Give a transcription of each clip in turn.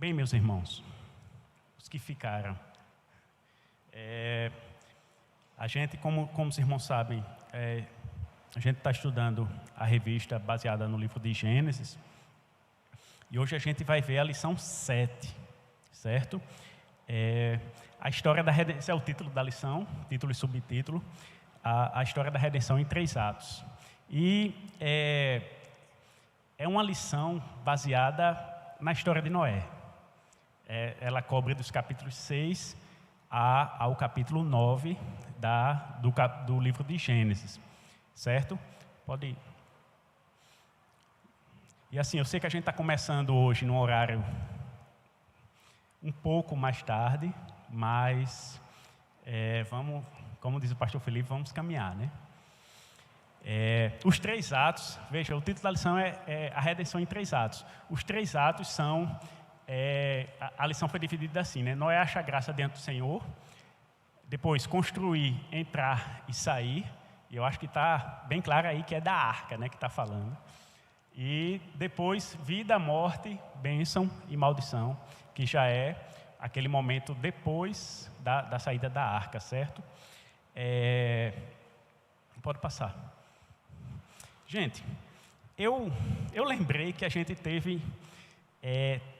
Bem, meus irmãos, os que ficaram, a gente, como os irmãos sabem, a gente está estudando a revista baseada no livro de Gênesis, e hoje a gente vai ver a lição 7, certo? A história da redenção, esse é o título da lição, título e subtítulo, a história da redenção em 3 atos. E é uma lição baseada na história de Noé. Ela cobre dos capítulos 6 ao capítulo 9 do livro de Gênesis, certo? Pode ir. E assim, eu sei que a gente está começando hoje num horário um pouco mais tarde, mas vamos, como diz o pastor Felipe, vamos caminhar, né? Os 3 atos, veja, o título da lição é a redenção em 3 atos. Os 3 atos são, a lição foi dividida assim, né? Noé acha graça diante do Senhor, depois construir, entrar e sair, e eu acho que está bem claro aí que é da arca, né, que está falando. E depois, vida, morte, bênção e maldição, que já é aquele momento depois da saída da arca, certo? Pode passar. Gente, eu lembrei que a gente teve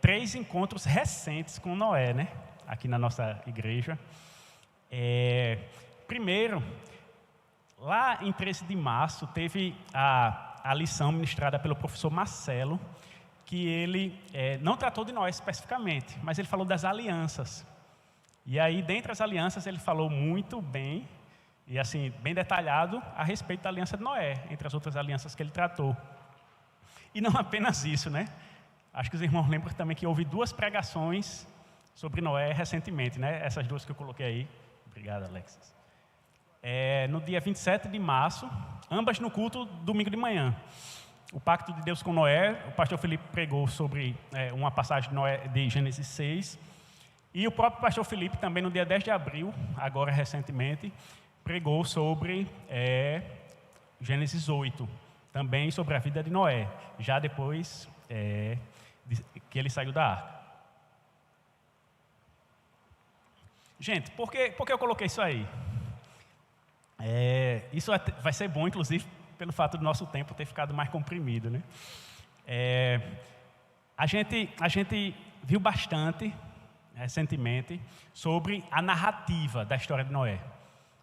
3 encontros recentes com Noé, né? Aqui na nossa igreja. Primeiro, lá em 13 de março, teve a lição ministrada pelo professor Marcelo, que ele não tratou de Noé especificamente, mas ele falou das alianças. E aí, dentre as alianças, ele falou muito bem, e assim, bem detalhado, a respeito da aliança de Noé, entre as outras alianças que ele tratou. E não apenas isso, né? Acho que os irmãos lembram também que houve 2 pregações sobre Noé recentemente, né? Essas 2 que eu coloquei aí. Obrigado, Alexis. No dia 27 de março, ambas no culto, domingo de manhã. O pacto de Deus com Noé, o pastor Felipe pregou sobre uma passagem de, Noé, de Gênesis 6. E o próprio pastor Felipe, também no dia 10 de abril, agora recentemente, pregou sobre Gênesis 8, também sobre a vida de Noé, já depois que ele saiu da arca. Gente, por que eu coloquei isso aí? Isso vai ser bom, inclusive, pelo fato do nosso tempo ter ficado mais comprimido, né? A gente viu bastante, recentemente, sobre a narrativa da história de Noé.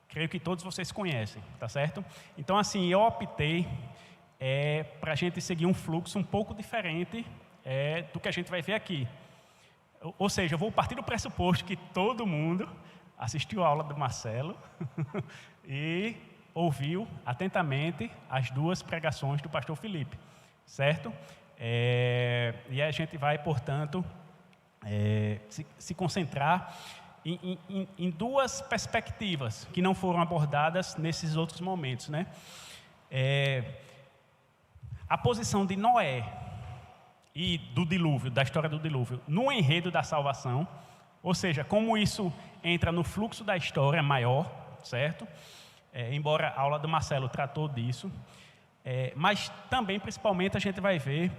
Creio que todos vocês conhecem, tá certo? Então, assim, eu optei para a gente seguir um fluxo um pouco diferente do que a gente vai ver aqui. Ou seja, eu vou partir do pressuposto que todo mundo assistiu a aula do Marcelo e ouviu atentamente as 2 pregações do pastor Felipe, certo? E a gente vai, portanto, se concentrar em 2 perspectivas que não foram abordadas nesses outros momentos, né? A posição de Noé e do dilúvio, da história do dilúvio, no enredo da salvação, ou seja, como isso entra no fluxo da história maior, certo? Embora a aula do Marcelo tratou disso, mas também, principalmente, a gente vai ver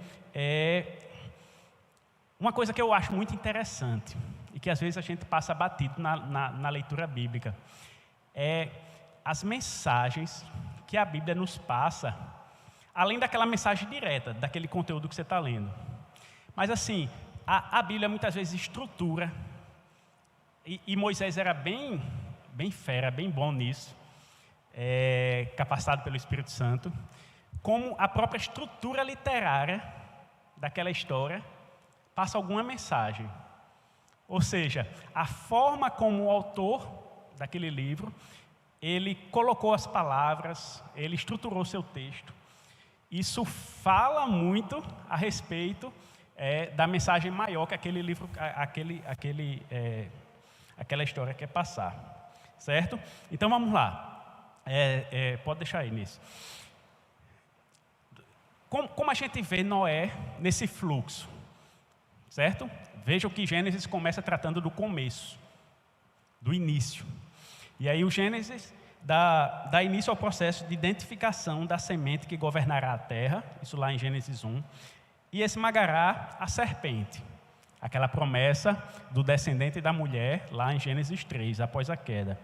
uma coisa que eu acho muito interessante e que às vezes a gente passa batido na leitura bíblica, as mensagens que a Bíblia nos passa, além daquela mensagem direta, daquele conteúdo que você está lendo. Mas assim, a Bíblia muitas vezes estrutura, e Moisés era bem fera, bem bom nisso, capacitado pelo Espírito Santo, como a própria estrutura literária daquela história passa alguma mensagem. Ou seja, a forma como o autor daquele livro, ele colocou as palavras, ele estruturou seu texto. Isso fala muito a respeito da mensagem maior que aquele livro, aquela história quer passar, certo? Então vamos lá, pode deixar aí nisso. Como a gente vê Noé nesse fluxo, certo? Vejam que Gênesis começa tratando do começo, do início. E aí o Gênesis dá início ao processo de identificação da semente que governará a terra, isso lá em Gênesis 1, e esmagará a serpente. Aquela promessa do descendente da mulher, lá em Gênesis 3, após a queda.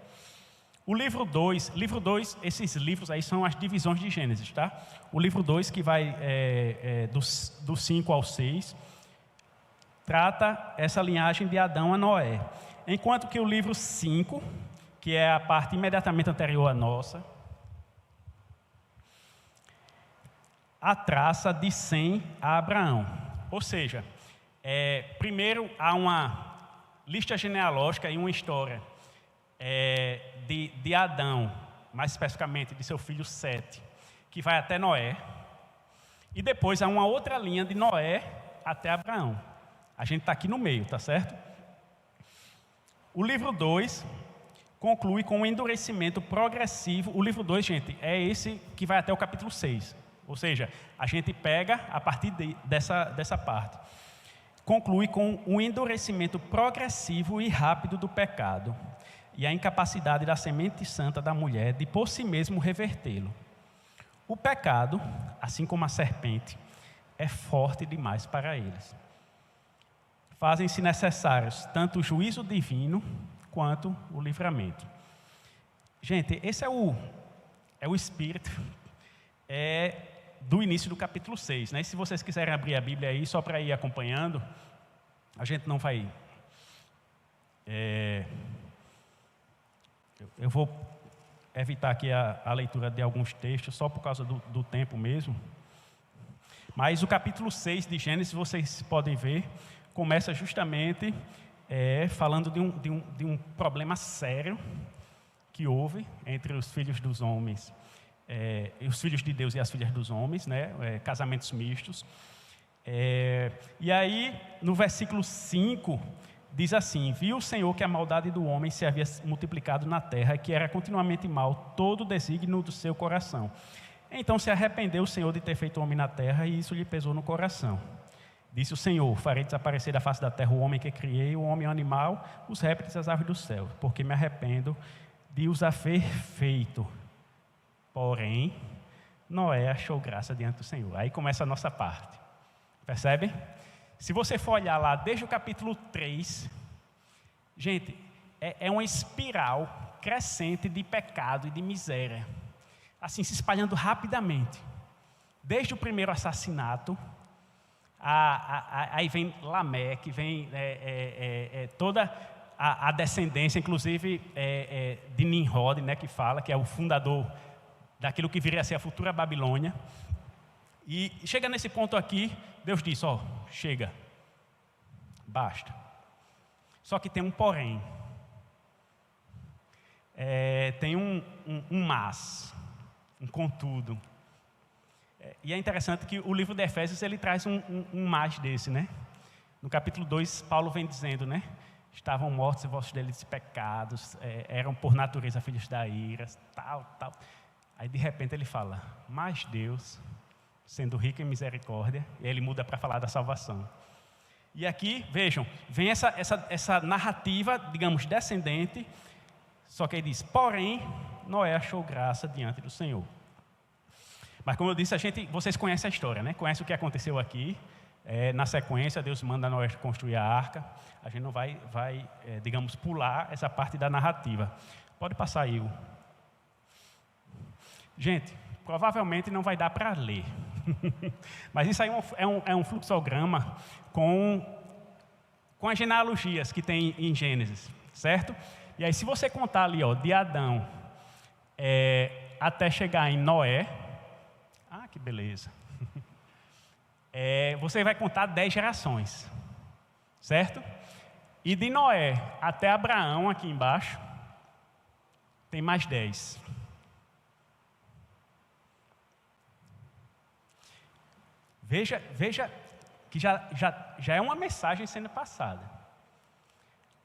O livro 2, esses livros aí são as divisões de Gênesis, tá? O livro 2, que vai do 5 ao 6, trata essa linhagem de Adão a Noé. Enquanto que o livro 5, que é a parte imediatamente anterior à nossa, a traça de Sem a Abraão. Ou seja, primeiro há uma lista genealógica e uma história de Adão, mais especificamente de seu filho Sete, que vai até Noé. E depois há uma outra linha de Noé até Abraão. A gente está aqui no meio, tá certo? O livro 2 conclui com um endurecimento progressivo. O livro 2, gente, é esse que vai até o capítulo 6. Ou seja, a gente pega a partir dessa parte. Conclui com um endurecimento progressivo e rápido do pecado e a incapacidade da semente santa da mulher de por si mesmo revertê-lo. O pecado, assim como a serpente, é forte demais para eles. Fazem-se necessários tanto o juízo divino quanto o livramento. Gente, esse é o espírito do início do capítulo 6. Né? E se vocês quiserem abrir a Bíblia aí, só para ir acompanhando, a gente não vai... eu vou evitar aqui a leitura de alguns textos, só por causa do tempo mesmo. Mas o capítulo 6 de Gênesis, vocês podem ver, começa justamente falando de um problema sério que houve entre os filhos dos homens, os filhos de Deus e as filhas dos homens, né? Casamentos mistos. E aí, no versículo 5, diz assim: viu o Senhor que a maldade do homem se havia multiplicado na terra, e que era continuamente mal todo o desígnio do seu coração. Então se arrependeu o Senhor de ter feito o homem na terra, e isso lhe pesou no coração. Disse o Senhor: farei desaparecer da face da terra o homem que criei, o homem e o animal, os répteis e as aves do céu, porque me arrependo de os haver feito. Porém, Noé achou graça diante do Senhor. Aí começa a nossa parte. Percebem? Se você for olhar lá desde o capítulo 3, gente, é uma espiral crescente de pecado e de miséria, assim, se espalhando rapidamente. Desde o primeiro assassinato, aí vem Lameque, vem toda a descendência, inclusive de Nimrod, né, que fala, que é o fundador daquilo que viria a ser a futura Babilônia. E chega nesse ponto aqui, Deus diz: ó, chega, basta. Só que tem um porém, tem um mas, um contudo. E é interessante que o livro de Efésios, ele traz um mais desse, né? No capítulo 2, Paulo vem dizendo, né? Estavam mortos em vossos delitos e pecados, eram por natureza filhos da ira, tal. Aí de repente ele fala: mas Deus, sendo rico em misericórdia, e ele muda para falar da salvação. E aqui, vejam, vem essa narrativa, digamos, descendente, só que ele diz: porém, Noé achou graça diante do Senhor. Mas como eu disse, vocês conhecem a história, né? Conhecem o que aconteceu aqui. Na sequência, Deus manda Noé construir a arca. A gente não vai digamos, pular essa parte da narrativa. Pode passar aí. Gente, provavelmente não vai dar para ler. Mas isso aí é um fluxograma com as genealogias que tem em Gênesis, certo? E aí, se você contar ali, ó, de Adão até chegar em Noé, que beleza. Você vai contar 10 gerações, certo? E de Noé até Abraão, aqui embaixo, tem mais 10. Veja que já é uma mensagem sendo passada.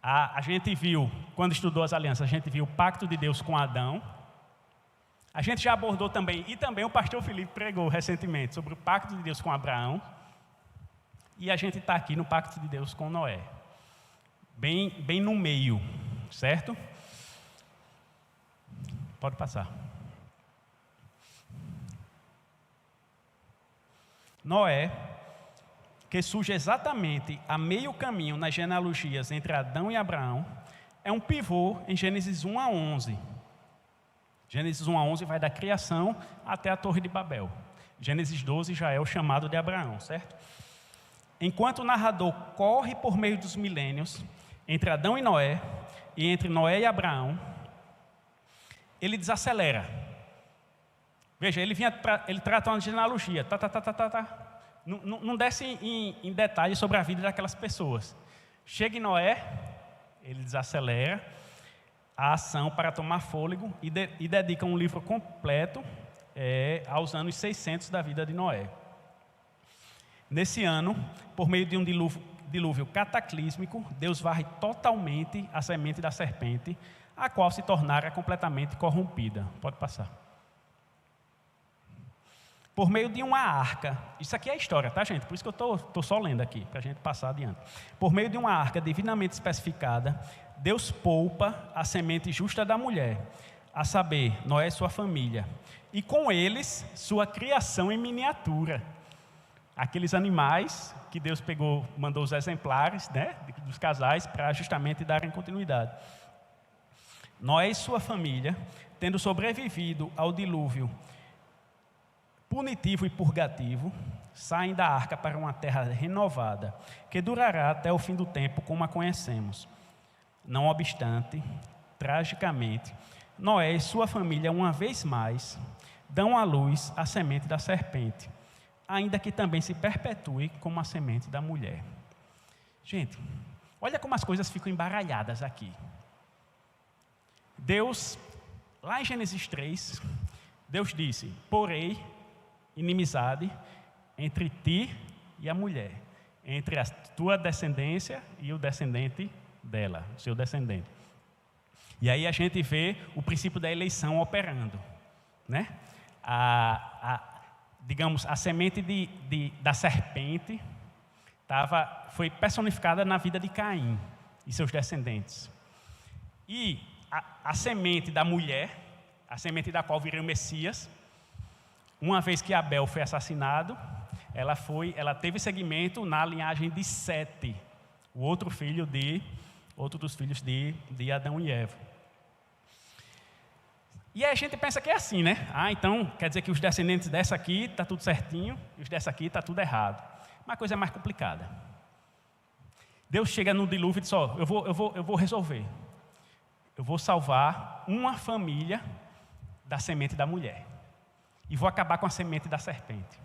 A gente viu, quando estudou as alianças, a gente viu o pacto de Deus com Adão. A gente já abordou também, e também o pastor Felipe pregou recentemente, sobre o pacto de Deus com Abraão. E a gente está aqui no pacto de Deus com Noé. Bem no meio, certo? Pode passar. Noé, que surge exatamente a meio caminho nas genealogias entre Adão e Abraão, é um pivô em Gênesis 1 a 11. Gênesis 1 a 11 vai da criação até a Torre de Babel. Gênesis 12 já é o chamado de Abraão, certo? Enquanto o narrador corre por meio dos milênios, entre Adão e Noé, e entre Noé e Abraão, ele desacelera. Veja, ele trata uma genealogia, não desce em detalhes sobre a vida daquelas pessoas. Chega em Noé, ele desacelera a ação para tomar fôlego e dedica um livro completo aos anos 600 da vida de Noé. Nesse ano, por meio de um dilúvio cataclísmico, Deus varre totalmente a semente da serpente, a qual se tornara completamente corrompida. Pode passar. Por meio de uma arca, isso aqui é a história, tá, gente? Por isso que eu estou só lendo aqui, para a gente passar adiante. Por meio de uma arca divinamente especificada, Deus poupa a semente justa da mulher, a saber, Noé e sua família, e com eles, sua criação em miniatura. Aqueles animais que Deus mandou os exemplares, né, dos casais para justamente darem continuidade. Noé e sua família, tendo sobrevivido ao dilúvio punitivo e purgativo, saem da arca para uma terra renovada, que durará até o fim do tempo como a conhecemos. Não obstante, tragicamente, Noé e sua família, uma vez mais, dão à luz a semente da serpente, ainda que também se perpetue como a semente da mulher. Gente, olha como as coisas ficam embaralhadas aqui. Deus, lá em Gênesis 3, Deus disse: porém, inimizade entre ti e a mulher, entre a tua descendência e o descendente dela, o seu descendente. E aí a gente vê o princípio da eleição operando, né? Digamos, a semente da serpente foi personificada na vida de Caim e seus descendentes. E a semente da mulher, a semente da qual viria o Messias, uma vez que Abel foi assassinado, ela teve seguimento na linhagem de Sete, o outro dos filhos de Adão e Eva. E aí a gente pensa que é assim, né? Então quer dizer que os descendentes dessa aqui está tudo certinho, e os dessa aqui está tudo errado. Uma coisa mais complicada. Deus chega no dilúvio e diz: eu vou resolver. Eu vou salvar uma família da semente da mulher. E vou acabar com a semente da serpente.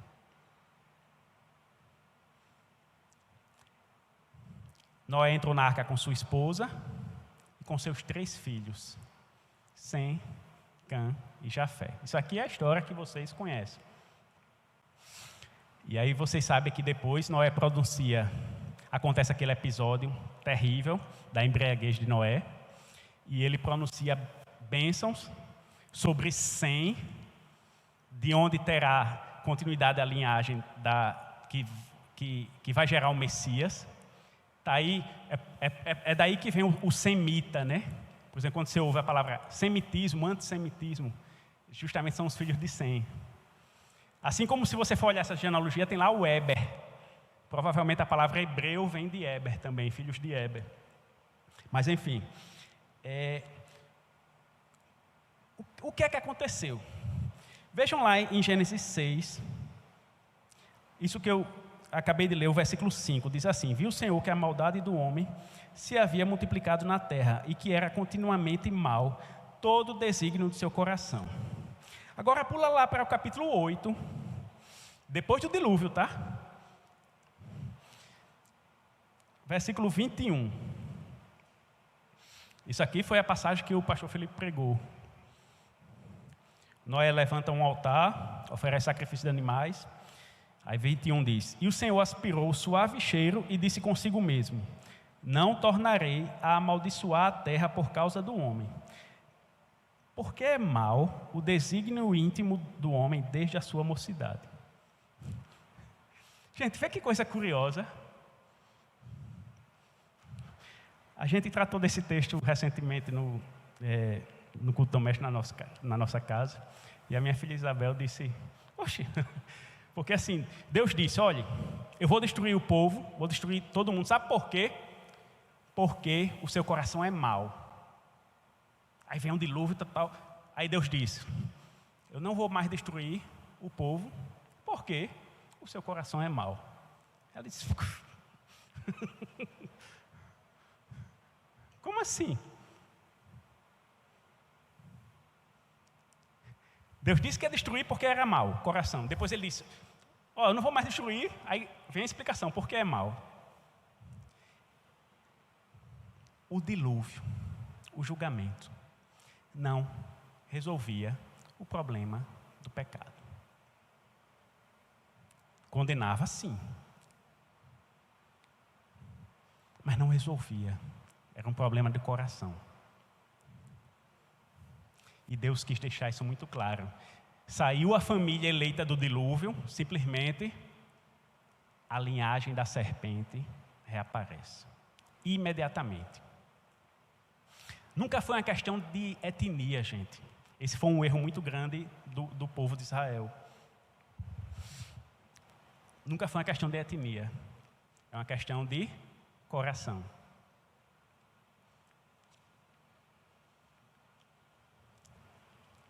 Noé entrou na arca com sua esposa e com seus 3 filhos, Sem, Cã e Jafé. Isso aqui é a história que vocês conhecem. E aí vocês sabem que depois Noé acontece aquele episódio terrível da embriaguez de Noé, e ele pronuncia bênçãos sobre Sem, de onde terá continuidade a linhagem que vai gerar o Messias. Tá aí, é daí que vem o semita, né? Por exemplo, quando você ouve a palavra semitismo, antissemitismo, justamente são os filhos de Sem. Assim como se você for olhar essa genealogia, tem lá o Éber. Provavelmente a palavra hebreu vem de Éber também, filhos de Éber. Mas enfim, o que é que aconteceu? Vejam lá em Gênesis 6, isso que eu acabei de ler, o versículo 5, diz assim: viu o Senhor que a maldade do homem se havia multiplicado na terra, e que era continuamente mal todo o desígnio do seu coração. Agora pula lá para o capítulo 8, depois do dilúvio, tá? Versículo 21. Isso aqui foi a passagem que o pastor Felipe pregou. Noé levanta um altar, oferece sacrifício de animais. Aí 21 diz: e o Senhor aspirou o suave cheiro e disse consigo mesmo: não tornarei a amaldiçoar a terra por causa do homem, porque é mau o desígnio íntimo do homem desde a sua mocidade. Gente, vê que coisa curiosa. A gente tratou desse texto recentemente no culto doméstico na nossa casa, e a minha filha Isabel disse: oxe, porque assim, Deus disse: olhe, eu vou destruir o povo, vou destruir todo mundo. Sabe por quê? Porque o seu coração é mau. Aí vem um dilúvio e tal. Aí Deus diz, eu não vou mais destruir o povo, porque o seu coração é mau. Ela disse, como assim? Deus disse que ia destruir porque era mau, o coração. Depois ele disse, eu não vou mais destruir. Aí vem a explicação, por que é mau. O dilúvio, o julgamento, não resolvia o problema do pecado. Condenava sim, mas não resolvia. Era um problema de coração. E Deus quis deixar isso muito claro. Saiu a família eleita do dilúvio, simplesmente a linhagem da serpente reaparece. Imediatamente. Nunca foi uma questão de etnia, gente. Esse foi um erro muito grande do povo de Israel. Nunca foi uma questão de etnia. É uma questão de coração.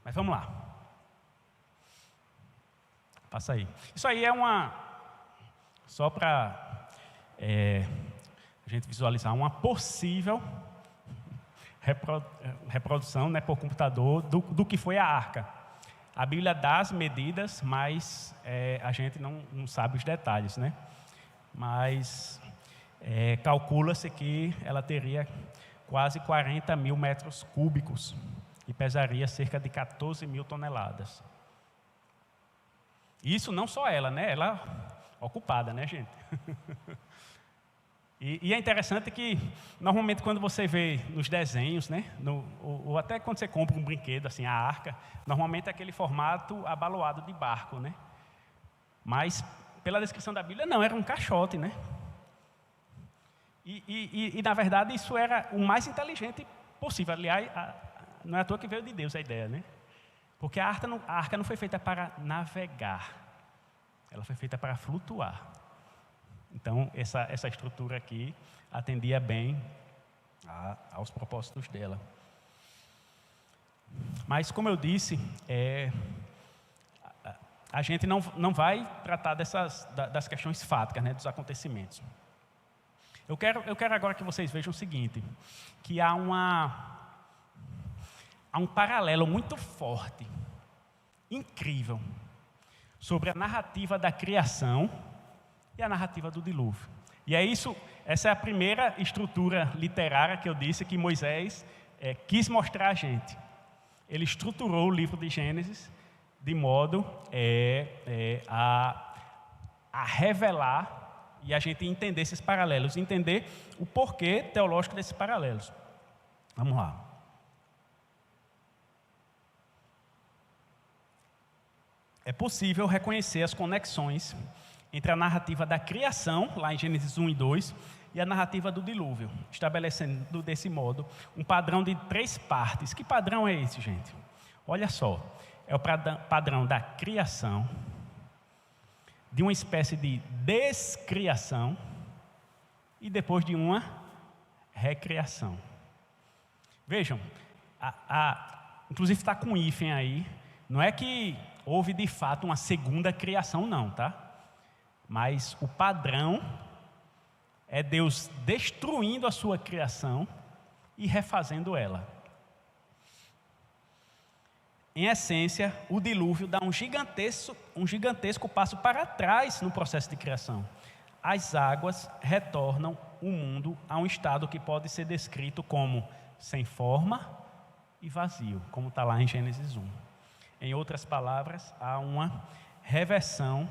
Mas vamos lá. Passa aí. Isso aí é só para a gente visualizar uma possível reprodução, né, por computador do que foi a arca. A Bíblia dá as medidas, mas a gente não sabe os detalhes, né? Mas calcula-se que ela teria quase 40 mil metros cúbicos e pesaria cerca de 14 mil toneladas. Isso não só ela, né? Ela ocupada, né, gente? E é interessante que, normalmente, quando você vê nos desenhos, né, ou até quando você compra um brinquedo, assim, a arca, normalmente é aquele formato abaloado de barco, né? Mas, pela descrição da Bíblia, não, era um caixote, né? E na verdade, isso era o mais inteligente possível. Aliás, não é à toa que veio de Deus a ideia, né? Porque a arca não foi feita para navegar, ela foi feita para flutuar. Então, essa estrutura aqui atendia bem aos propósitos dela. Mas, como eu disse, a gente não vai tratar das questões fáticas, né, dos acontecimentos. Eu quero agora que vocês vejam o seguinte, que há um paralelo muito forte, incrível, sobre a narrativa da criação e a narrativa do dilúvio. E essa é a primeira estrutura literária que eu disse que Moisés quis mostrar a gente. Ele estruturou o livro de Gênesis de modo a revelar e a gente entender esses paralelos, entender o porquê teológico desses paralelos. Vamos lá. É possível reconhecer as conexões entre a narrativa da criação, lá em Gênesis 1 e 2, e a narrativa do dilúvio, estabelecendo desse modo um padrão de 3 partes. Que padrão é esse, gente? Olha só, é o padrão da criação, de uma espécie de descriação e depois de uma recriação. Vejam, inclusive está com hífen aí, não é que houve de fato uma segunda criação não, tá? Mas o padrão é Deus destruindo a sua criação e refazendo ela. Em essência, o dilúvio dá um gigantesco passo para trás no processo de criação. As águas retornam o mundo a um estado que pode ser descrito como sem forma e vazio, como está lá em Gênesis 1. Em outras palavras, há uma reversão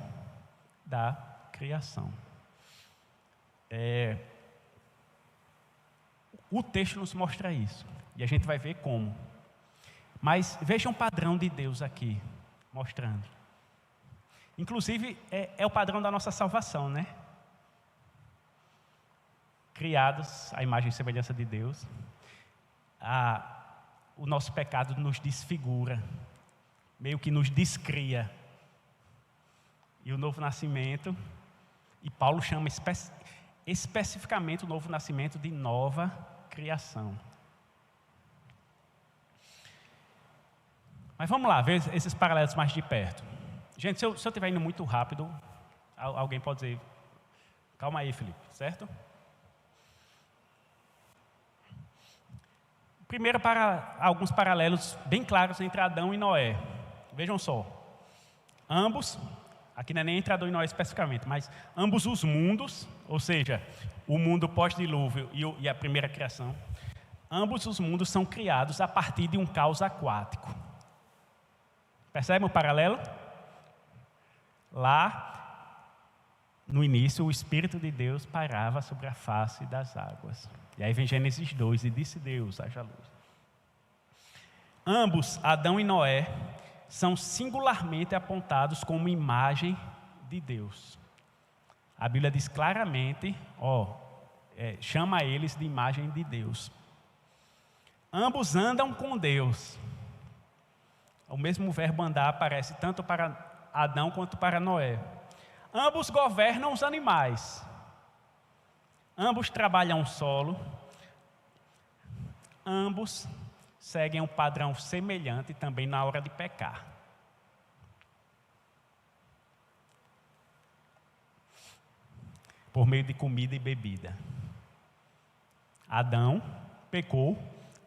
da criação. O texto nos mostra isso, e a gente vai ver como. Mas veja um padrão de Deus aqui, mostrando. Inclusive, é o padrão da nossa salvação, né? Criados à imagem e semelhança de Deus, o nosso pecado nos desfigura, meio que nos descria. E o novo nascimento E Paulo chama especificamente o novo nascimento de nova criação. Mas vamos lá, ver esses paralelos mais de perto. Gente, se eu estiver indo muito rápido, alguém pode dizer, calma aí, Felipe, certo? Primeiro, para alguns paralelos bem claros entre Adão e Noé. Vejam só, ambos, aqui não é nem entre Adão e Noé especificamente, mas ambos os mundos, ou seja, o mundo pós-dilúvio e a primeira criação, ambos os mundos são criados a partir de um caos aquático. Percebem o paralelo? Lá, no início, o Espírito de Deus pairava sobre a face das águas. E aí vem Gênesis 2, e disse Deus, haja luz. Ambos, Adão e Noé, são singularmente apontados como imagem de Deus. A Bíblia diz claramente, chama eles de imagem de Deus. Ambos andam com Deus. O mesmo verbo andar aparece tanto para Adão quanto para Noé. Ambos governam os animais. Ambos trabalham o solo. Ambos seguem um padrão semelhante também na hora de pecar. Por meio de comida e bebida. Adão pecou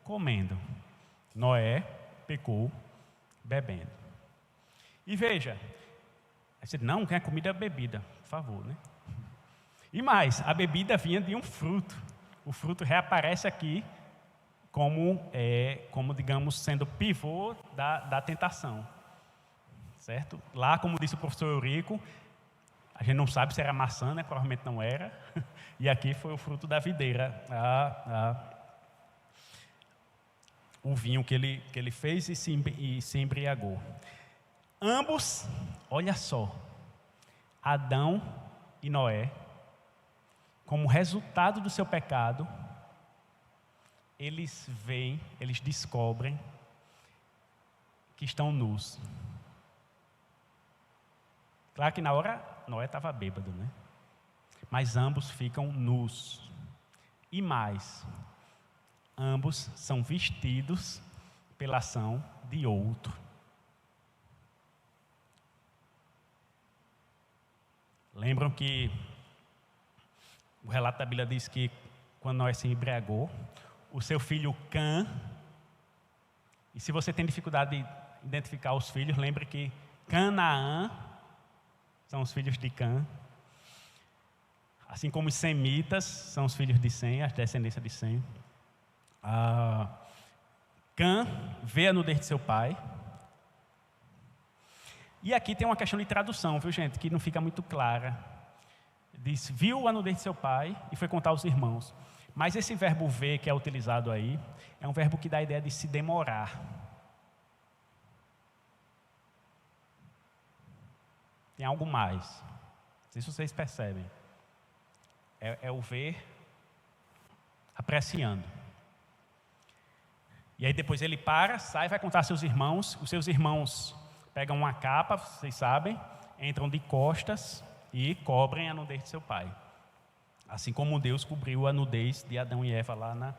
comendo. Noé pecou bebendo. E veja, não quer comida, bebida, por favor, né? E mais, a bebida vinha de um fruto. O fruto reaparece aqui como digamos, sendo pivô da tentação. Certo? Lá, como disse o professor Eurico, a gente não sabe se era maçã, né? Provavelmente não era. E aqui foi o fruto da videira, o vinho que ele fez e se embriagou. Ambos, olha só, Adão e Noé, como resultado do seu pecado, eles descobrem que estão nus. Claro que na hora Noé estava bêbado, né? Mas ambos ficam nus. E mais, ambos são vestidos pela ação de outro. Lembram que o relato da Bíblia diz que quando Noé se embriagou, o seu filho Cã, e se você tem dificuldade de identificar os filhos, lembre que Canaã são os filhos de Cã, assim como os semitas são os filhos de Sem, a descendência de Sem. Cã vê a nudez de seu pai. E aqui tem uma questão de tradução, viu, gente, que não fica muito clara. Diz, viu a nudez de seu pai e foi contar aos irmãos. Mas esse verbo ver que é utilizado aí, é um verbo que dá a ideia de se demorar. Tem algo mais. Não sei se vocês percebem. É o ver apreciando. E aí depois ele sai, vai contar aos seus irmãos. Os seus irmãos pegam uma capa, vocês sabem, entram de costas e cobrem a nudez de seu pai. Assim como Deus cobriu a nudez de Adão e Eva lá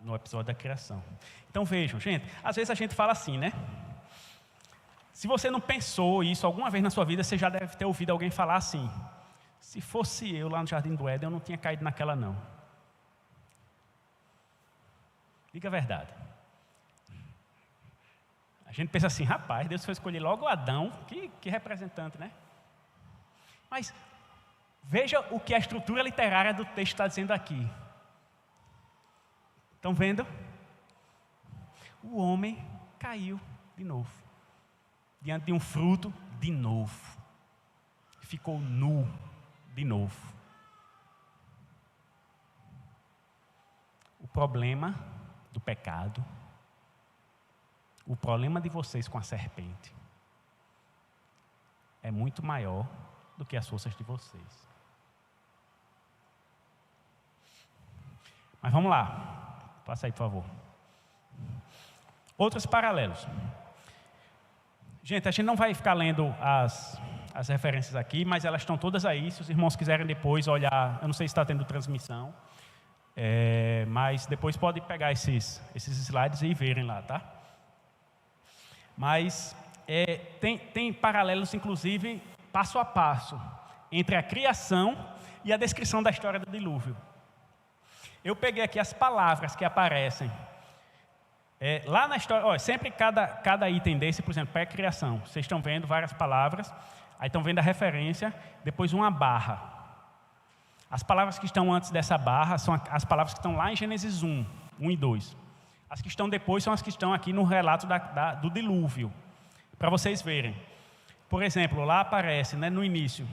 no episódio da criação. Então vejam, gente, às vezes a gente fala assim, né? Se você não pensou isso alguma vez na sua vida, você já deve ter ouvido alguém falar assim: se fosse eu lá no Jardim do Éden, eu não tinha caído naquela não. Diga a verdade. A gente pensa assim, rapaz, Deus foi escolher logo Adão, que representante, né? Mas veja o que a estrutura literária do texto está dizendo aqui. Estão vendo? O homem caiu de novo, diante de um fruto de novo. Ficou nu de novo. O problema do pecado, o problema de vocês com a serpente é muito maior do que as forças de vocês. Mas vamos lá. Passa aí, por favor. Outros paralelos. Gente, a gente não vai ficar lendo as as referências aqui, mas elas estão todas aí. Se os irmãos quiserem depois olhar, eu não sei se está tendo transmissão, mas depois pode pegar esses slides e verem lá, tá? Mas tem paralelos, inclusive, passo a passo, entre a criação e a descrição da história do dilúvio. Eu peguei aqui as palavras que aparecem. Lá na história, sempre cada item desse, por exemplo, pré-criação, vocês estão vendo várias palavras, aí estão vendo a referência, depois uma barra. As palavras que estão antes dessa barra são as palavras que estão lá em Gênesis 1 e 2. As que estão depois são as que estão aqui no relato do dilúvio, para vocês verem. Por exemplo, lá aparece, né, no início,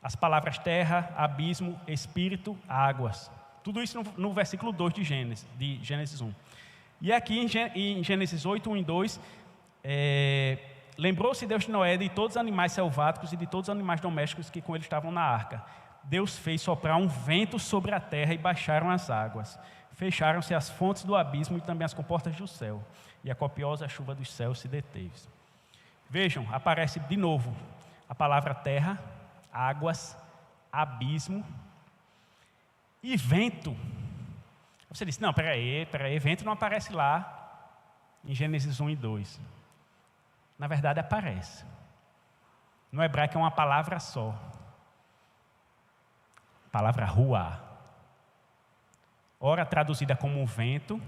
as palavras terra, abismo, espírito, águas. Tudo isso no versículo 2 de Gênesis 1. E aqui em Gênesis 8, 1 e 2, lembrou-se Deus de Noé de todos os animais selváticos e de todos os animais domésticos que com ele estavam na arca. Deus fez soprar um vento sobre a terra e baixaram as águas. Fecharam-se as fontes do abismo e também as comportas do céu. E a copiosa chuva dos céus se deteve. Vejam, aparece de novo a palavra terra, águas, abismo e vento. Você disse, não, peraí, vento não aparece lá em Gênesis 1 e 2. Na verdade, aparece. No hebraico é uma palavra só. A palavra ruá. Ora traduzida como vento,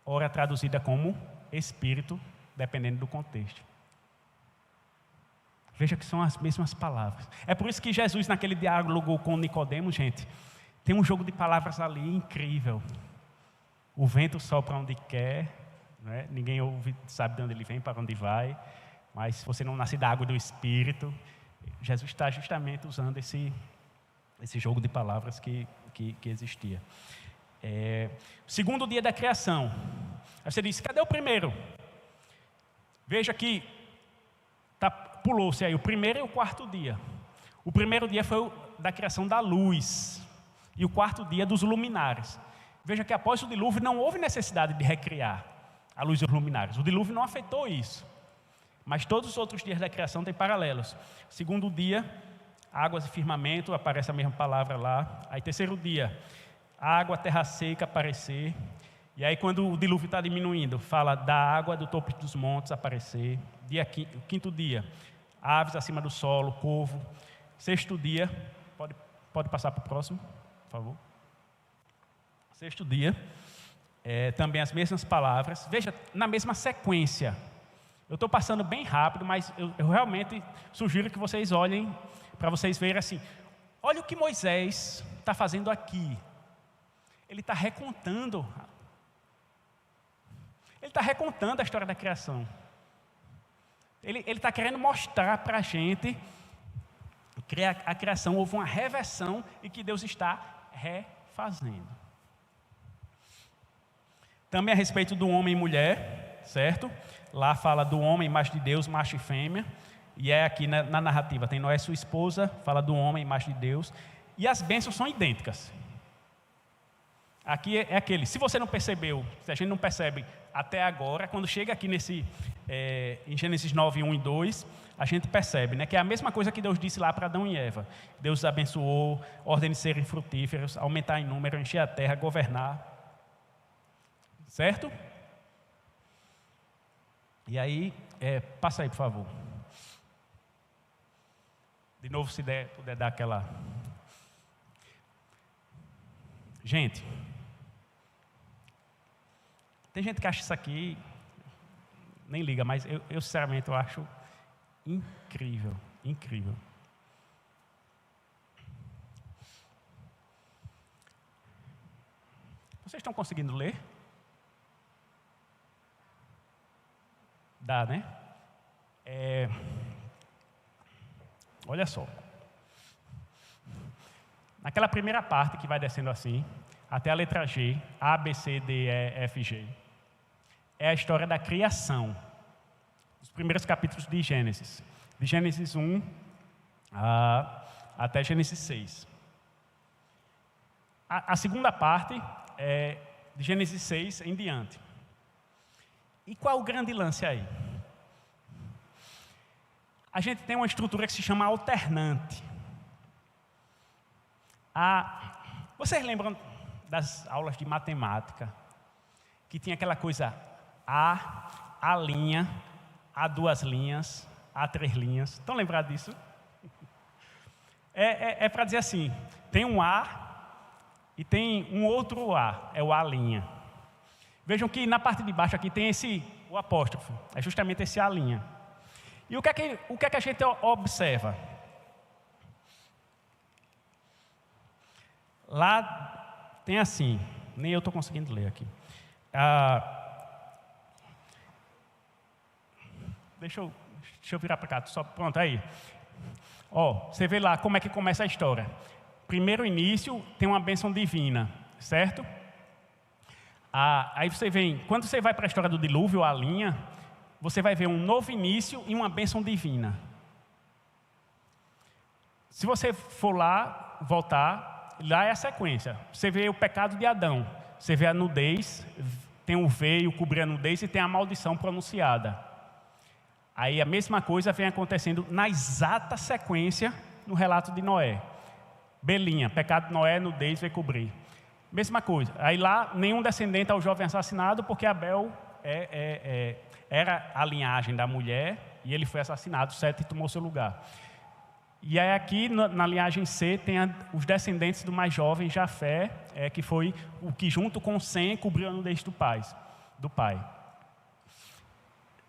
ora traduzida como espírito, dependendo do contexto. Veja que são as mesmas palavras. É por isso que Jesus, naquele diálogo com Nicodemo, gente, tem um jogo de palavras ali incrível. O vento sopra onde quer, né? Ninguém sabe de onde ele vem, para onde vai. Mas se você não nasce da água do Espírito, Jesus está justamente usando esse jogo de palavras que existia. Segundo dia da criação. Aí você disse, cadê o primeiro? Veja que pulou-se aí o primeiro e o quarto dia. O primeiro dia foi o da criação da luz. E o quarto dia dos luminares. Veja que após o dilúvio não houve necessidade de recriar a luz dos luminares. O dilúvio não afetou isso. Mas todos os outros dias da criação têm paralelos. Segundo dia, águas e firmamento, aparece a mesma palavra lá. Aí terceiro dia, água, terra seca aparecer. E aí quando o dilúvio está diminuindo, fala da água do topo dos montes aparecer. Quinto dia, aves acima do solo, povo. Sexto dia, pode passar para o próximo, por favor. Sexto dia, também as mesmas palavras. Veja, na mesma sequência. Eu estou passando bem rápido, mas eu realmente sugiro que vocês olhem, para vocês verem assim. Olha o que Moisés está fazendo aqui. Ele está recontando. Ele está recontando a história da criação. Ele está querendo mostrar para a gente que a criação houve uma reversão e que Deus está refazendo. Também a respeito do homem e mulher, certo? Lá fala do homem, imagem de Deus, macho e fêmea. E aqui na narrativa, tem Noé, sua esposa, fala do homem, imagem de Deus. E as bênçãos são idênticas. Aqui é aquele, se você não percebeu, se a gente não percebe até agora, quando chega aqui em Gênesis 9, 1 e 2, a gente percebe, né, que é a mesma coisa que Deus disse lá para Adão e Eva. Deus os abençoou, ordem de serem frutíferos, aumentar em número, encher a terra, governar. Certo? E aí, passa aí, por favor. De novo, se puder dar aquela... Gente, tem gente que acha isso aqui, nem liga, mas eu sinceramente eu acho incrível, incrível. Vocês estão conseguindo ler? Dá, né? Olha só. Naquela primeira parte que vai descendo assim, até a letra G, A, B, C, D, E, F, G, é a história da criação. Os primeiros capítulos de Gênesis. De Gênesis 1 até Gênesis 6. A segunda parte é de Gênesis 6 em diante. E qual o grande lance aí? a gente tem uma estrutura que se chama alternante. Vocês lembram das aulas de matemática? Que tinha aquela coisa A linha, A duas linhas, A três linhas. Estão lembrados disso? É para dizer assim, tem um A e tem um outro A, é o A linha. Vejam que na parte de baixo aqui tem o apóstrofo, é justamente esse A linha. E o que é que a gente observa? Lá tem assim, nem eu estou conseguindo ler aqui. Deixa eu virar para cá, só pronto, aí. Você vê lá como é que começa a história. Primeiro início, tem uma bênção divina, certo? Aí você vê, quando você vai para a história do dilúvio, a linha, você vai ver um novo início e uma bênção divina. Se você for lá, voltar, lá é a sequência. Você vê o pecado de Adão, você vê a nudez, tem o veio cobrir a nudez e tem a maldição pronunciada. Aí a mesma coisa vem acontecendo na exata sequência no relato de Noé. Belinha, pecado de Noé, nudez, veio cobrir. Mesma coisa. Aí lá, nenhum descendente ao jovem assassinado, porque Abel era a linhagem da mulher e ele foi assassinado, Sete tomou seu lugar. E aí aqui na linhagem C tem os descendentes do mais jovem, Jafé, que foi o que junto com Sem cobriu a nudez do pai.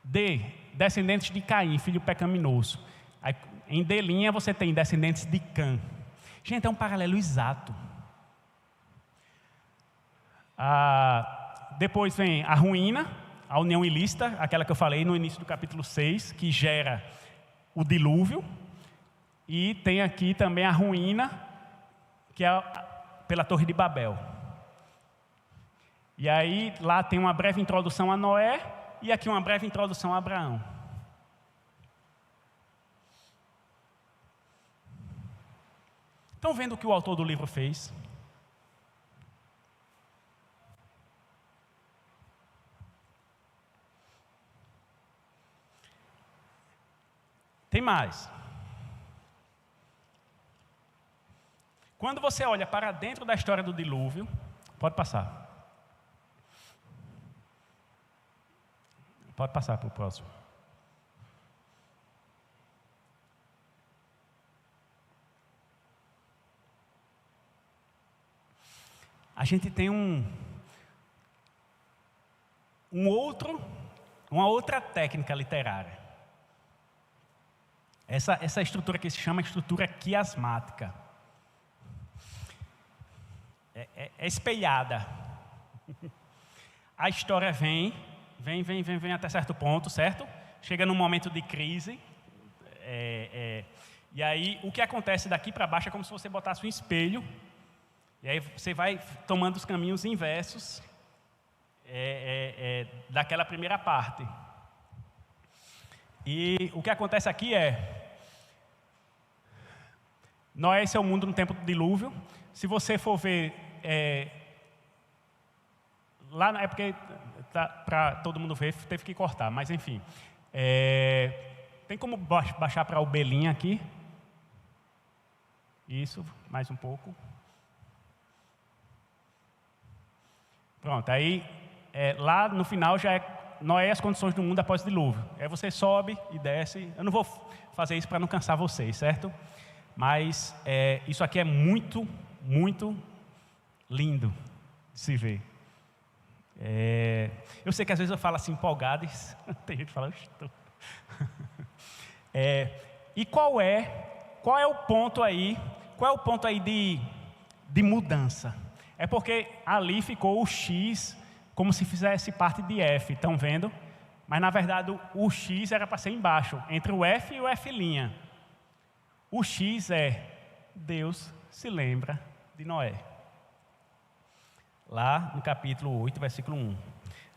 D, descendentes de Caim, filho pecaminoso. Aí, em D linha você tem descendentes de Cã. Gente, é um paralelo exato. Depois vem a ruína, a união ilícita, aquela que eu falei no início do capítulo 6, que gera o dilúvio. E tem aqui também a ruína, que é pela Torre de Babel. E aí lá tem uma breve introdução a Noé e aqui uma breve introdução a Abraão. Estão vendo o que o autor do livro fez? Tem mais. Quando você olha para dentro da história do dilúvio, pode passar. Pode passar para o próximo. A gente tem uma outra técnica literária. Essa estrutura que se chama estrutura quiasmática. É espelhada. A história vem até certo ponto, certo? Chega num momento de crise. E aí, o que acontece daqui para baixo é como se você botasse um espelho. E aí você vai tomando os caminhos inversos daquela primeira parte. E o que acontece aqui Noé, esse é o mundo no tempo do dilúvio. Se você for ver, lá é porque para todo mundo ver, teve que cortar, mas enfim. Tem como baixar para o belinha aqui? Isso, mais um pouco. Pronto, aí lá no final já é Noé e as condições do mundo após o dilúvio. Aí você sobe e desce. Eu não vou fazer isso para não cansar vocês, certo? Mas isso aqui é muito, muito lindo de se ver. Eu sei que às vezes eu falo assim empolgado, tem gente que fala, e qual é o ponto aí? Qual é o ponto aí de mudança? É porque ali ficou o X como se fizesse parte de F, estão vendo? Mas na verdade o X era para ser embaixo, entre o F e o F'. O X Deus se lembra de Noé. Lá no capítulo 8, versículo 1.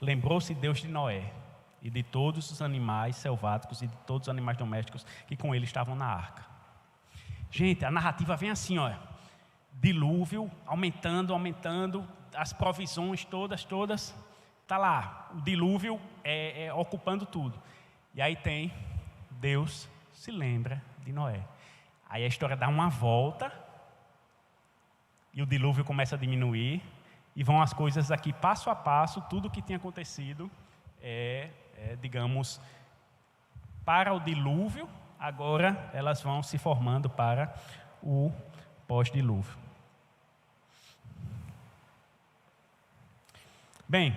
Lembrou-se Deus de Noé e de todos os animais selváticos e de todos os animais domésticos que com ele estavam na arca. Gente, a narrativa vem assim, dilúvio, aumentando, as provisões todas, está lá, o dilúvio ocupando tudo. E aí tem Deus se lembra de Noé. Aí a história dá uma volta e o dilúvio começa a diminuir e vão as coisas aqui passo a passo, tudo o que tinha acontecido digamos, para o dilúvio, agora elas vão se formando para o pós-dilúvio. Bem,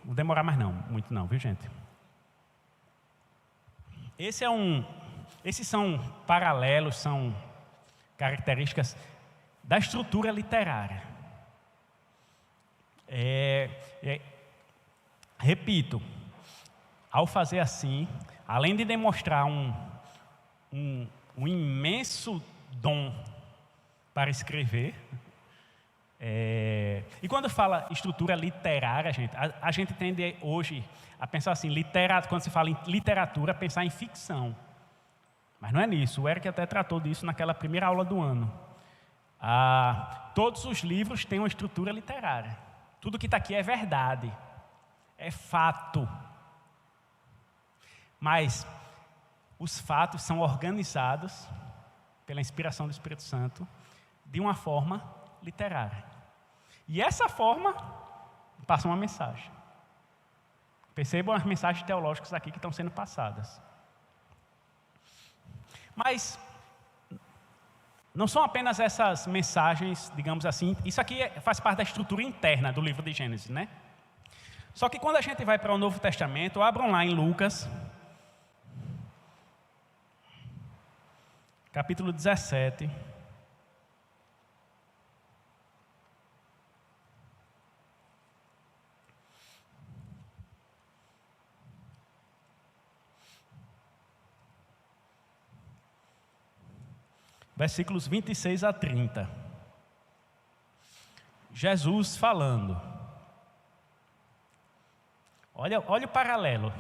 não vou demorar mais muito não, viu gente? Esses são paralelos, são características da estrutura literária. Repito, ao fazer assim, além de demonstrar um imenso dom para escrever, e quando fala estrutura literária, a gente tende hoje a pensar assim, quando se fala em literatura, pensar em ficção. Mas não é nisso, o Eric até tratou disso naquela primeira aula do ano. Todos os livros têm uma estrutura literária. Tudo que está aqui é verdade, é fato. Mas os fatos são organizados pela inspiração do Espírito Santo de uma forma literária. E essa forma passa uma mensagem. Percebam as mensagens teológicas aqui que estão sendo passadas. Mas não são apenas essas mensagens, digamos assim, isso aqui faz parte da estrutura interna do livro de Gênesis, né? Só que quando a gente vai para o Novo Testamento, abram lá em Lucas, capítulo 17. Versículos 26 a 30. Jesus falando. Olha o paralelo.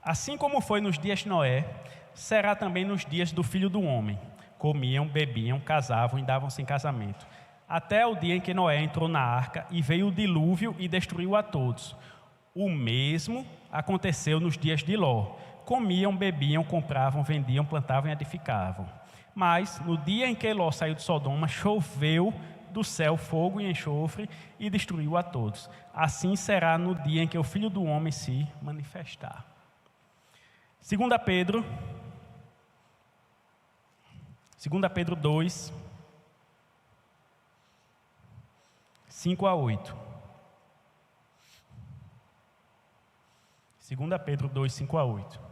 Assim como foi nos dias de Noé, será também nos dias do Filho do Homem. Comiam, bebiam, casavam e davam-se em casamento. Até o dia em que Noé entrou na arca e veio o dilúvio e destruiu a todos. O mesmo aconteceu nos dias de Ló. Comiam, bebiam, compravam, vendiam, plantavam e edificavam. Mas, no dia em que Ló saiu de Sodoma, choveu do céu fogo e enxofre e destruiu a todos. Assim será no dia em que o Filho do Homem se manifestar. 2 Pedro 2, 5 a 8. 2 Pedro 2, 5 a 8.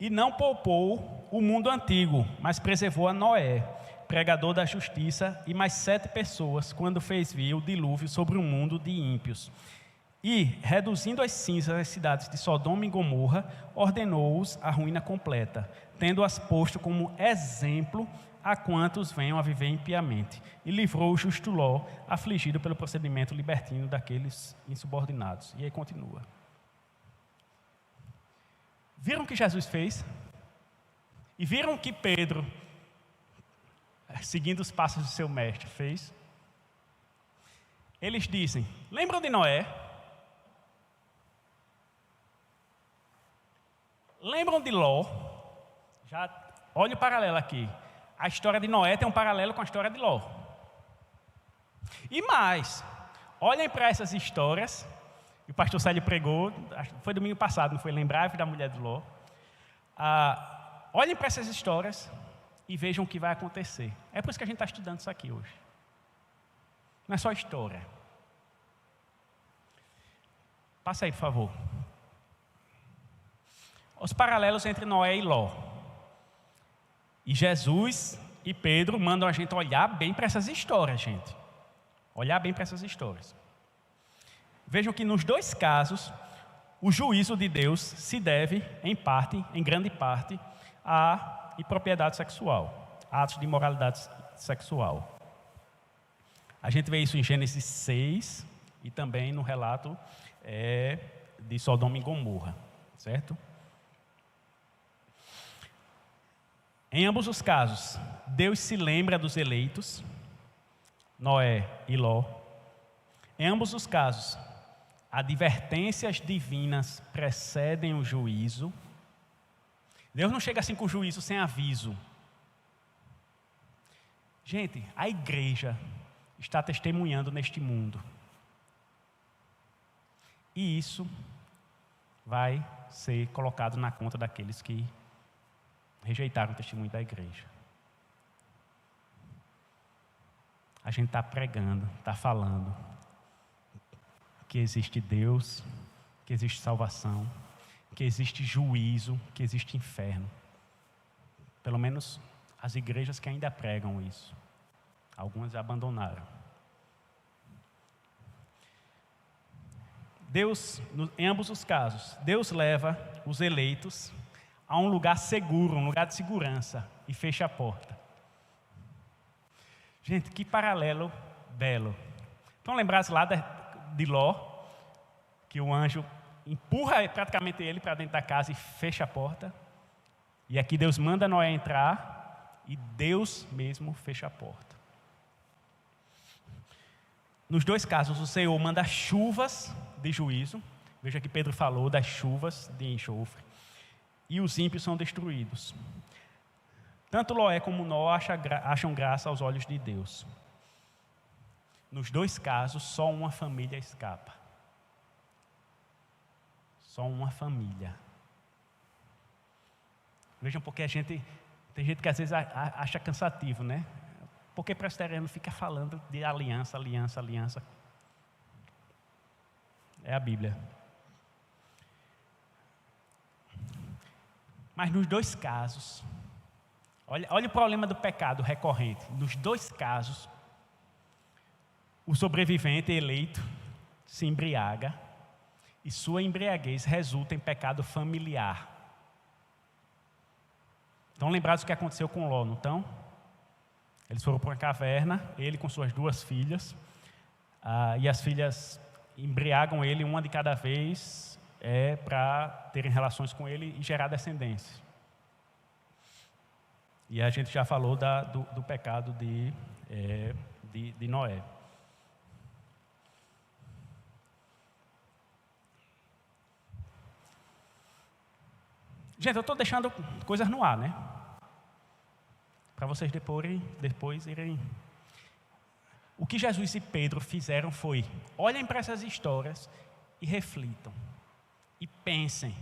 E não poupou o mundo antigo, mas preservou a Noé, pregador da justiça, e mais 7 pessoas, quando fez vir o dilúvio sobre o mundo de ímpios. E, reduzindo as cinzas as cidades de Sodoma e Gomorra, ordenou-os a ruína completa, tendo-as posto como exemplo a quantos venham a viver impiamente. E livrou o justo Ló, afligido pelo procedimento libertino daqueles insubordinados. E aí continua. Viram o que Jesus fez? E viram o que Pedro, seguindo os passos do seu mestre, fez? Eles dizem, lembram de Noé? Lembram de Ló? Já, olha o paralelo aqui. A história de Noé tem um paralelo com a história de Ló. E mais, olhem para essas histórias. O pastor Célio pregou, foi domingo passado, não foi? Lembrar da mulher de Ló. Olhem para essas histórias e vejam o que vai acontecer. É por isso que a gente está estudando isso aqui hoje. Não é só história. Passa aí, por favor. Os paralelos entre Noé e Ló. E Jesus e Pedro mandam a gente olhar bem para essas histórias, gente. Olhar bem para essas histórias. Vejam que nos dois casos, o juízo de Deus se deve, em grande parte, à impropriedade sexual, a atos de imoralidade sexual. A gente vê isso em Gênesis 6 e também no relato de Sodoma e Gomorra, certo? Em ambos os casos, Deus se lembra dos eleitos Noé e Ló. Em ambos os casos, advertências divinas precedem o juízo. Deus não chega assim com o juízo sem aviso. Gente, a igreja está testemunhando neste mundo. E isso vai ser colocado na conta daqueles que rejeitaram o testemunho da igreja. A gente está pregando, está falando que existe Deus, que existe salvação, que existe juízo, que existe inferno. Pelo menos as igrejas que ainda pregam isso. Algumas abandonaram. Deus, em ambos os casos, Deus leva os eleitos a um lugar seguro, um lugar de segurança, e fecha a porta. Gente, que paralelo belo. Estão lembrados lá de Ló, que o anjo empurra praticamente ele para dentro da casa e fecha a porta? E aqui Deus manda Noé entrar e Deus mesmo fecha a porta. Nos dois casos, o Senhor manda chuvas de juízo. Veja que Pedro falou das chuvas de enxofre. E os ímpios são destruídos. Tanto Noé como Nó acham graça aos olhos de Deus. Nos dois casos, só uma família escapa. Só uma família. Vejam porque tem gente que às vezes acha cansativo, né? Porque presbiteriano fica falando de aliança, aliança, aliança. É a Bíblia. Mas nos dois casos, olha o problema do pecado recorrente. Nos dois casos, o sobrevivente eleito se embriaga e sua embriaguez resulta em pecado familiar. Estão lembrados do que aconteceu com Ló, não estão? Eles foram para uma caverna, ele com suas duas filhas, e as filhas embriagam ele, uma de cada vez, para terem relações com ele e gerar descendência. E a gente já falou do pecado de Noé. Gente, eu estou deixando coisas no ar, né? Para vocês depois irem. O que Jesus e Pedro fizeram foi: olhem para essas histórias e reflitam. E pensem.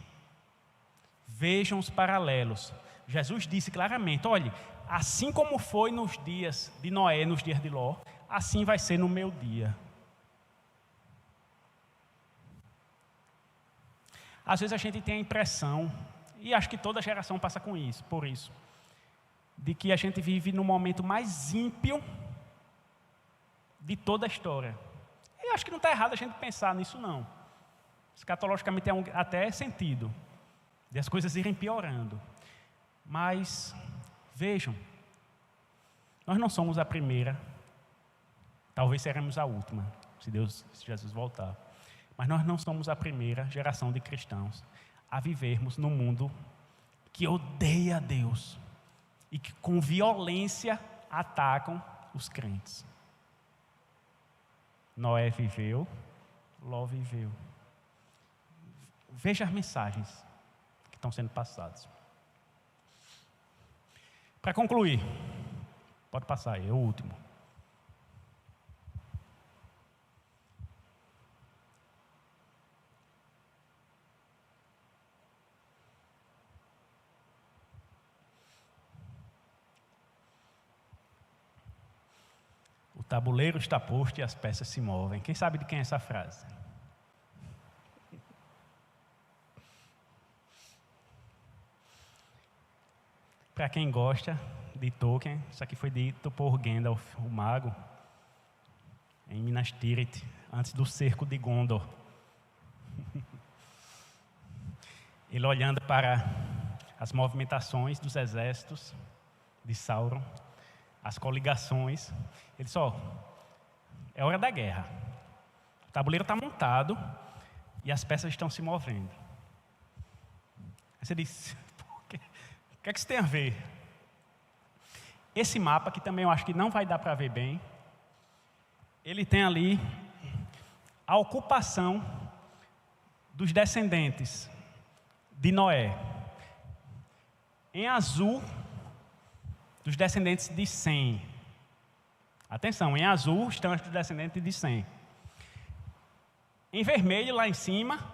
Vejam os paralelos. Jesus disse claramente: olhe, assim como foi nos dias de Noé, nos dias de Ló, assim vai ser no meu dia. Às vezes a gente tem a impressão, e acho que toda geração passa por isso, de que a gente vive no momento mais ímpio de toda a história. E acho que não está errado a gente pensar nisso, não. Escatologicamente tem até sentido de as coisas irem piorando. Mas, vejam, nós não somos a primeira, talvez seremos a última, se Jesus voltar. Mas nós não somos a primeira geração de cristãos a vivermos num mundo que odeia a Deus e que com violência atacam os crentes. Noé viveu, Ló viveu. Veja as mensagens que estão sendo passadas. Para concluir, pode passar aí, é o último. O tabuleiro está posto e as peças se movem. Quem sabe de quem é essa frase? Para quem gosta de Tolkien, isso aqui foi dito por Gandalf, o mago, em Minas Tirith, antes do cerco de Gondor. Ele olhando para as movimentações dos exércitos de Sauron, as coligações, ele só, é hora da guerra. O tabuleiro está montado e as peças estão se movendo. Aí você diz, o que é que isso tem a ver? Esse mapa, que também eu acho que não vai dar para ver bem, ele tem ali a ocupação dos descendentes de Noé. Em azul, dos descendentes de Sem. Atenção, em azul estão os descendentes de Sem. Em vermelho, lá em cima,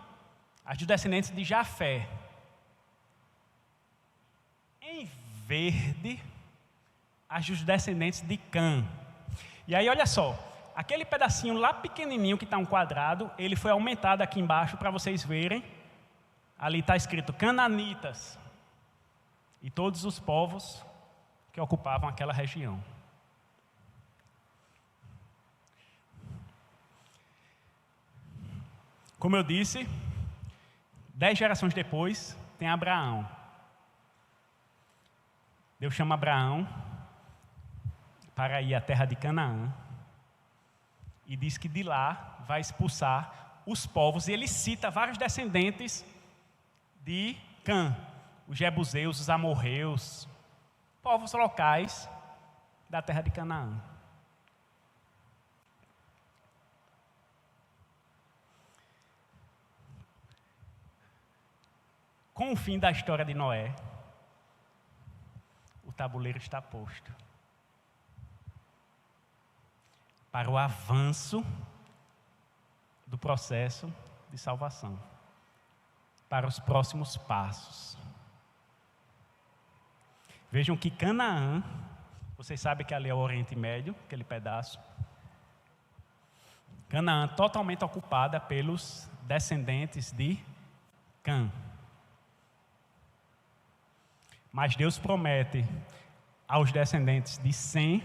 as dos descendentes de Jafé. Em verde, as dos descendentes de Cã. E aí, olha só, aquele pedacinho lá pequenininho que está um quadrado, ele foi aumentado aqui embaixo para vocês verem. Ali está escrito Cananitas. E todos os povos que ocupavam aquela região. Como eu disse, 10 gerações depois, tem Abraão. Deus chama Abraão para ir à terra de Canaã e diz que de lá vai expulsar os povos, e ele cita vários descendentes de Cã, os jebuseus, os amorreus, povos locais da terra de Canaã. Com o fim da história de Noé, o tabuleiro está posto para o avanço do processo de salvação, para os próximos passos. Vejam que Canaã, vocês sabem que ali é o Oriente Médio, aquele pedaço. Canaã totalmente ocupada pelos descendentes de Cã. Mas Deus promete aos descendentes de Sem,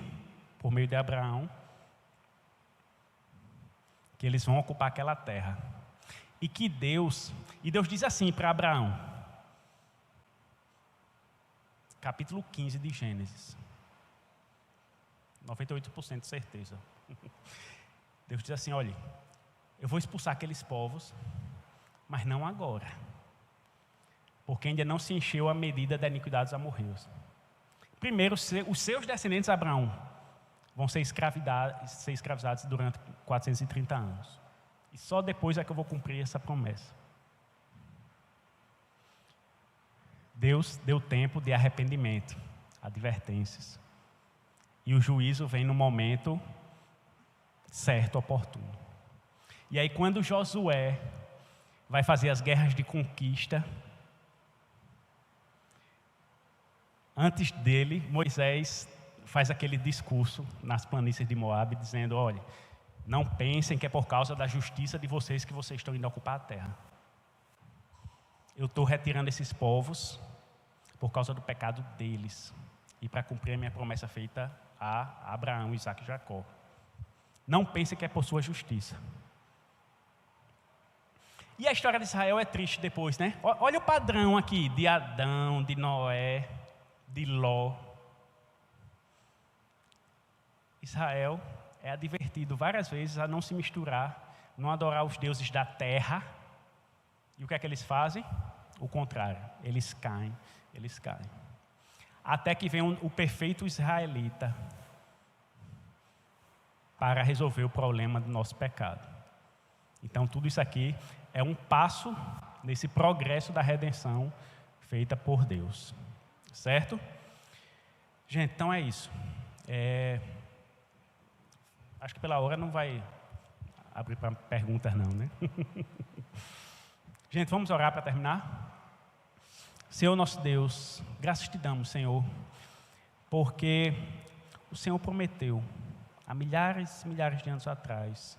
por meio de Abraão, que eles vão ocupar aquela terra. E Deus diz assim para Abraão, capítulo 15 de Gênesis, 98% de certeza. Deus diz assim, olha, eu vou expulsar aqueles povos, mas não agora, porque ainda não se encheu a medida da iniquidade dos amorreus. Primeiro, os seus descendentes, Abraão, vão ser escravizados durante 430 anos. E só depois é que eu vou cumprir essa promessa. Deus deu tempo de arrependimento, advertências. E o juízo vem no momento certo, oportuno. E aí, quando Josué vai fazer as guerras de conquista, antes dele, Moisés faz aquele discurso nas planícies de Moabe, dizendo, olha, não pensem que é por causa da justiça de vocês que vocês estão indo ocupar a terra. Eu estou retirando esses povos por causa do pecado deles e para cumprir a minha promessa feita a Abraão, Isaque e Jacó. Não pensem que é por sua justiça. E a história de Israel é triste depois, né? Olha o padrão aqui de Adão, de Noé, de Ló. Israel é advertido várias vezes a não se misturar, não adorar os deuses da terra. E o que é que eles fazem? O contrário, eles caem. Até que vem o perfeito israelita para resolver o problema do nosso pecado. Então, tudo isso aqui é um passo nesse progresso da redenção feita por Deus. Certo? Gente, então é isso. Acho que pela hora não vai abrir para perguntas não, né? Gente, vamos orar para terminar? Senhor nosso Deus, graças te damos, Senhor, porque o Senhor prometeu, há milhares e milhares de anos atrás,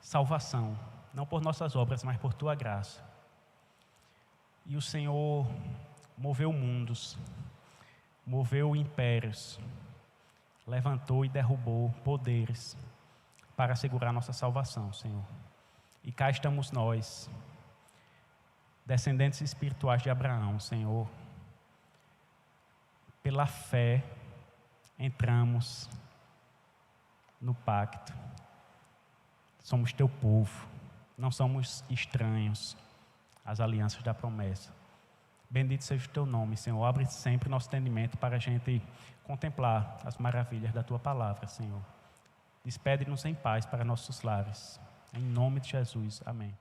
salvação, não por nossas obras, mas por tua graça. E o Senhor moveu mundos, moveu impérios, levantou e derrubou poderes para assegurar nossa salvação, Senhor. E cá estamos nós, descendentes espirituais de Abraão, Senhor. Pela fé, entramos no pacto. Somos teu povo, não somos estranhos às alianças da promessa. Bendito seja o teu nome, Senhor. Abre sempre nosso entendimento para a gente contemplar as maravilhas da tua palavra, Senhor. Despede-nos em paz para nossos lares. Em nome de Jesus. Amém.